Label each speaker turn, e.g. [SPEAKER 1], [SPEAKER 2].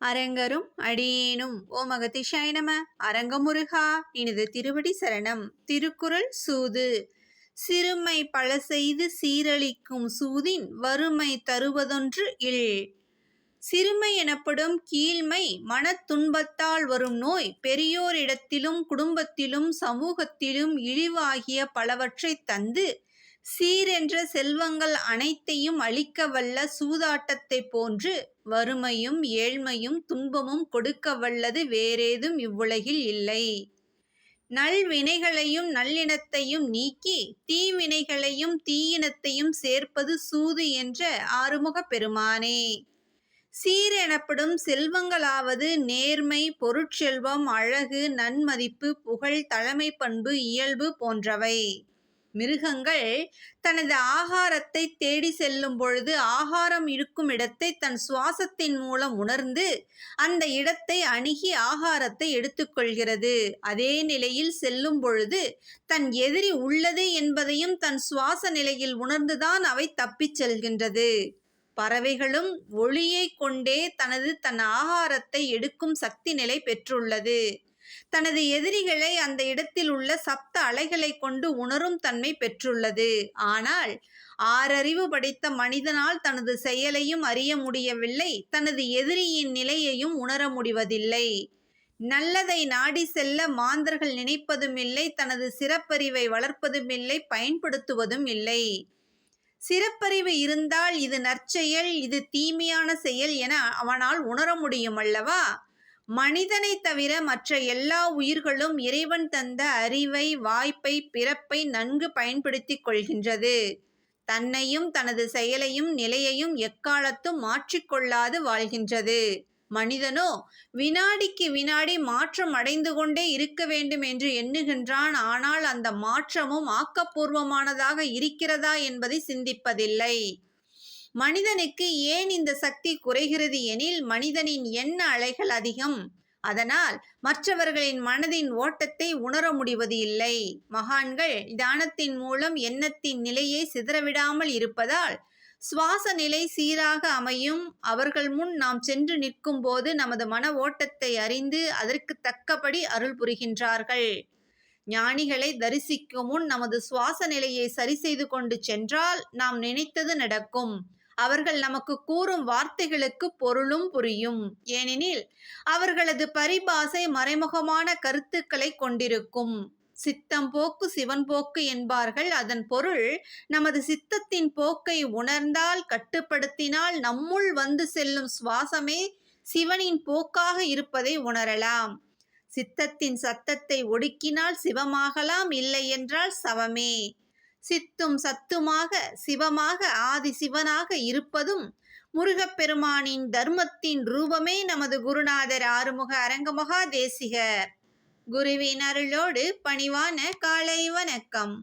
[SPEAKER 1] அரங்கரும் அடியேனும் ஓம் அகத்திஷாய நம. அரங்கமுருகா இனிது திருவடி சரணம். திருக்குறள் சூது. சிறுமை பல செய்து சீரழிக்கும் சூதின் வறுமை தருவதொன்று இல். சிறுமை எனப்படும் கீழ்மை மனத்துன்பத்தால் வரும் நோய் பெரியோரிடத்திலும் குடும்பத்திலும் சமூகத்திலும் இழிவு ஆகிய பலவற்றைத் தந்து சீரென்ற செல்வங்கள் அனைத்தையும் அளிக்க வல்ல சூதாட்டத்தைப் போன்று வறுமையும் ஏழ்மையும் துன்பமும் கொடுக்க வல்லது வேறேதும் இவ்வுலகில் இல்லை. நல்வினைகளையும் நல்லினத்தையும் நீக்கி தீவினைகளையும் தீயினத்தையும் சேர்ப்பது சூது என்ற ஆறுமுகப் பெருமானே. சீர் எனப்படும் செல்வங்களாவது நேர்மை, பொருட்செல்வம், அழகு, நன்மதிப்பு, புகழ், தலைமை பண்பு, இயல்பு போன்றவை. மிருகங்கள் தனது ஆகாரத்தை தேடி செல்லும் பொழுது ஆகாரம் இருக்கும் இடத்தை தன் சுவாசத்தின் மூலம் உணர்ந்து அந்த இடத்தை அணுகி ஆகாரத்தை எடுத்துக்கொள்கிறது. அதே நிலையில் செல்லும் பொழுது தன் எதிரி உள்ளது என்பதையும் தன் சுவாச நிலையில் உணர்ந்துதான் அவை தப்பிச் செல்கின்றது. பறவைகளும் ஒளியை கொண்டே தன் ஆகாரத்தை எடுக்கும் சக்தி நிலை பெற்றுள்ளது. தனது எதிரிகளை அந்த இடத்தில் உள்ள சப்த அலைகளை கொண்டு உணரும் தன்மை பெற்றுள்ளது. ஆனால் ஆறறிவு படைத்த மனிதனால் தனது செயலையும் அறிய முடியவில்லை, தனது எதிரியின் நிலையையும் உணர முடிவதில்லை. நல்லதை நாடி செல்ல மாந்தர்கள் நினைப்பதும் இல்லை, தனது சிறப்பறிவை வளர்ப்பதும் இல்லை, பயன்படுத்துவதும் இல்லை. சிறப்பறிவு இருந்தால் இது நற்செயல், இது தீமையான செயல் என அவனால் உணர முடியும் அல்லவா? மனிதனை தவிர மற்ற எல்லா உயிர்களும் இறைவன் தந்த அறிவை, வாய்ப்பை, பிறப்பை நன்கு பயன்படுத்திக் கொள்கின்றது. தன்னையும் தனது செயலையும் நிலையையும் எக்காலத்தும் மாற்றிக்கொள்ளாது வாழ்கின்றது. மனிதனோ வினாடிக்கு வினாடி மாற்றம் அடைந்து கொண்டே இருக்க வேண்டும் என்று எண்ணுகின்றான். ஆனால் அந்த மாற்றமும் ஆக்கப்பூர்வமானதாக இருக்கிறதா என்பதை சிந்திப்பதில்லை. மனிதனுக்கு ஏன் இந்த சக்தி குறைகிறது எனில் மனிதனின் எண்ண அலைகள் அதிகம். அதனால் மற்றவர்களின் மனதின் ஓட்டத்தை உணர முடிவது இல்லை. மகான்கள் தியானத்தின் மூலம் எண்ணத்தின் நிலையை சிதறவிடாமல் இருப்பதால் சுவாச நிலை சீராக அமையும். அவர்கள் முன் நாம் சென்று நிற்கும் போது நமது மன ஓட்டத்தை அறிந்து அதற்கு தக்கபடி அருள் புரிகின்றார்கள். ஞானிகளை தரிசிக்கும் முன் நமது சுவாச நிலையை சரி செய்து கொண்டு சென்றால் நாம் நினைத்தது நடக்கும். அவர்கள் நமக்கு கூறும் வார்த்தைகளுக்கு பொருளும் புரியும். ஏனெனில் அவர்களது பரிபாசை மறைமுகமான கருத்துக்களை கொண்டிருக்கும். சித்தம் போக்கு சிவன் போக்கு என்பார்கள். அதன் பொருள் நமது சித்தத்தின் போக்கை உணர்ந்தால், கட்டுப்படுத்தினால் நம்முள் வந்து செல்லும் சுவாசமே சிவனின் போக்காக இருப்பதை உணரலாம். சித்தத்தின் சத்தத்தை ஒடுக்கினால் சிவமாகலாம், இல்லை என்றால் சவமே. சித்தும் சத்துமாக சிவமாக ஆதி சிவனாக இருப்பதும் முருகப்பெருமானின் தர்மத்தின் ரூபமே நமது குருநாதர் ஆறுமுக அரங்கமகா தேசிகர். குருவின் அருளோடு பணிவான காலை வணக்கம்.